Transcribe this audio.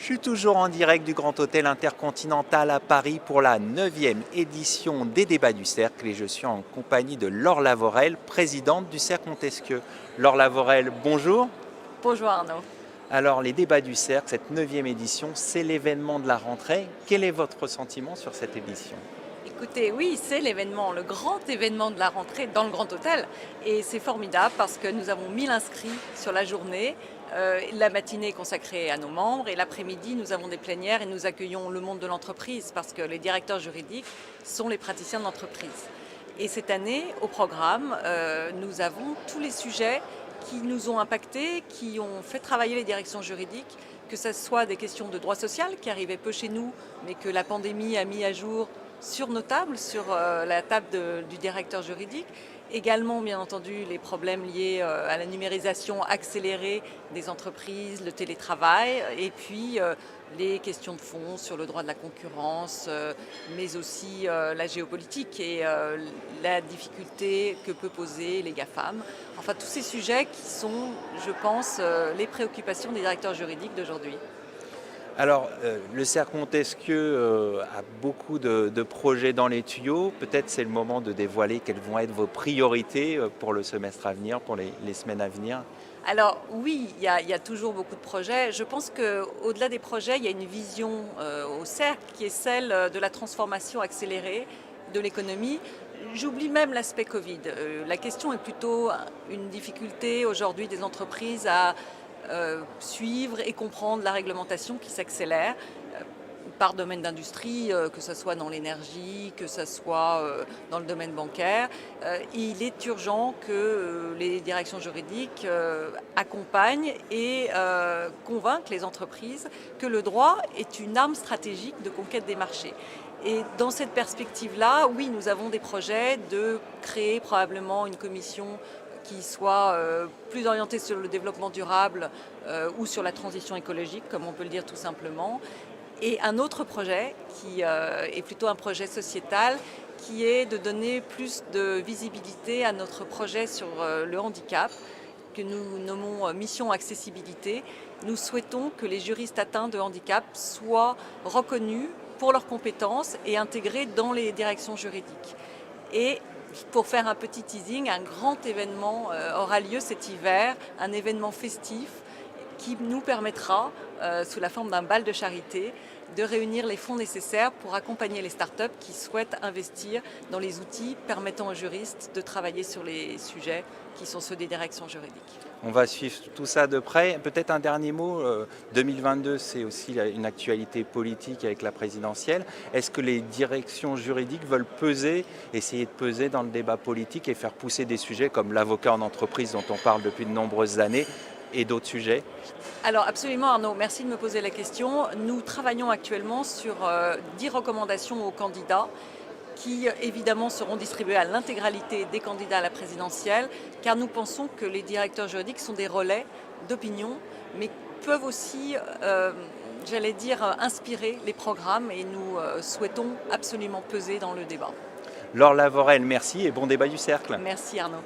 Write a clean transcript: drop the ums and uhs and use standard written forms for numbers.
Je suis toujours en direct du Grand Hôtel Intercontinental à Paris pour la 9e édition des Débats du Cercle et je suis en compagnie de Laure Lavorel, présidente du Cercle Montesquieu. Laure Lavorel, bonjour. Bonjour Arnaud. Alors les Débats du Cercle, cette 9e édition, c'est l'événement de la rentrée. Quel est votre sentiment sur cette édition ? Écoutez, oui, c'est l'événement, le grand événement de la rentrée dans le Grand Hôtel. Et c'est formidable parce que nous avons 1000 inscrits sur la journée. La matinée est consacrée à nos membres et l'après-midi, nous avons des plénières et nous accueillons le monde de l'entreprise parce que les directeurs juridiques sont les praticiens de l'entreprise. Et cette année, au programme, nous avons tous les sujets qui nous ont impactés, qui ont fait travailler les directions juridiques, que ce soit des questions de droit social qui arrivaient peu chez nous, mais que la pandémie a mis à jour sur nos tables, sur la table du directeur juridique. Également, bien entendu, les problèmes liés à la numérisation accélérée des entreprises, le télétravail, et puis les questions de fond sur le droit de la concurrence, mais aussi la géopolitique et la difficulté que peut poser les GAFAM. Enfin, tous ces sujets qui sont, je pense, les préoccupations des directeurs juridiques d'aujourd'hui. Alors, le Cercle Montesquieu a beaucoup de projets dans les tuyaux. Peut-être c'est le moment de dévoiler quelles vont être vos priorités pour le semestre à venir, pour les semaines à venir. Alors oui, il y a toujours beaucoup de projets. Je pense qu'au-delà des projets, il y a une vision au Cercle qui est celle de la transformation accélérée de l'économie. J'oublie même l'aspect Covid. La question est plutôt une difficulté aujourd'hui des entreprises à suivre et comprendre la réglementation qui s'accélère par domaine d'industrie, que ce soit dans l'énergie, que ce soit dans le domaine bancaire. Il est urgent que les directions juridiques accompagnent et convainquent les entreprises que le droit est une arme stratégique de conquête des marchés. Et dans cette perspective-là, oui, nous avons des projets de créer probablement une commission qui soit plus orientée sur le développement durable ou sur la transition écologique, comme on peut le dire tout simplement. Et un autre projet qui est plutôt un projet sociétal, qui est de donner plus de visibilité à notre projet sur le handicap, que nous nommons Mission Accessibilité. Nous souhaitons que les juristes atteints de handicap soient reconnus pour leurs compétences et intégrés dans les directions juridiques. Et pour faire un petit teasing, un grand événement aura lieu cet hiver, un événement festif qui nous permettra, sous la forme d'un bal de charité, de réunir les fonds nécessaires pour accompagner les startups qui souhaitent investir dans les outils permettant aux juristes de travailler sur les sujets qui sont ceux des directions juridiques. On va suivre tout ça de près. Peut-être un dernier mot. 2022, c'est aussi une actualité politique avec la présidentielle. Est-ce que les directions juridiques veulent peser, essayer de peser dans le débat politique et faire pousser des sujets comme l'avocat en entreprise dont on parle depuis de nombreuses années et d'autres sujets ? Alors absolument Arnaud, merci de me poser la question. Nous travaillons actuellement sur 10 recommandations aux candidats qui évidemment seront distribuées à l'intégralité des candidats à la présidentielle, car nous pensons que les directeurs juridiques sont des relais d'opinion, mais peuvent aussi, j'allais dire, inspirer les programmes et nous souhaitons absolument peser dans le débat. Laure Lavorel, merci et bon débat du Cercle. Merci Arnaud.